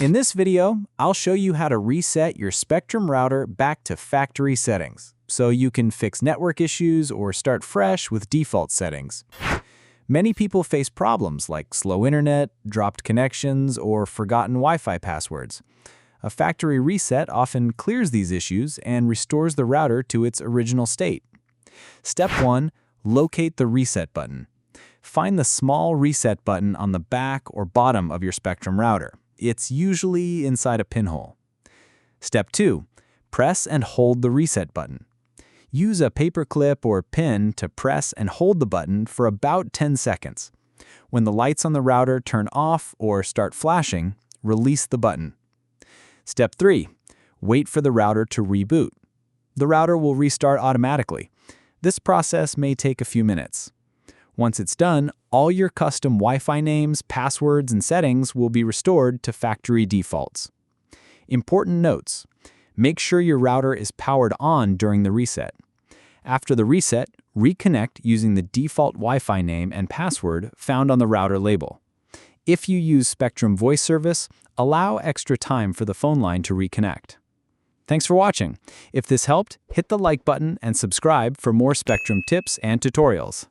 In this video, I'll show you how to reset your Spectrum router back to factory settings, so you can fix network issues or start fresh with default settings. Many people face problems like slow internet, dropped connections, or forgotten Wi-Fi passwords. A factory reset often clears these issues and restores the router to its original state. Step 1. Locate the reset button. Find the small reset button on the back or bottom of your Spectrum router. It's usually inside a pinhole. Step 2. Press and hold the reset button. Use a paper clip or pin to press and hold the button for about 10 seconds. When the lights on the router turn off or start flashing, release the button. Step 3. Wait for the router to reboot. The router will restart automatically. This process may take a few minutes. Once it's done, all your custom Wi-Fi names, passwords, and settings will be restored to factory defaults. Important notes. Make sure your router is powered on during the reset. After the reset, reconnect using the default Wi-Fi name and password found on the router label. If you use Spectrum voice service, allow extra time for the phone line to reconnect. Thanks for watching. If this helped, hit the like button and subscribe for more Spectrum tips and tutorials.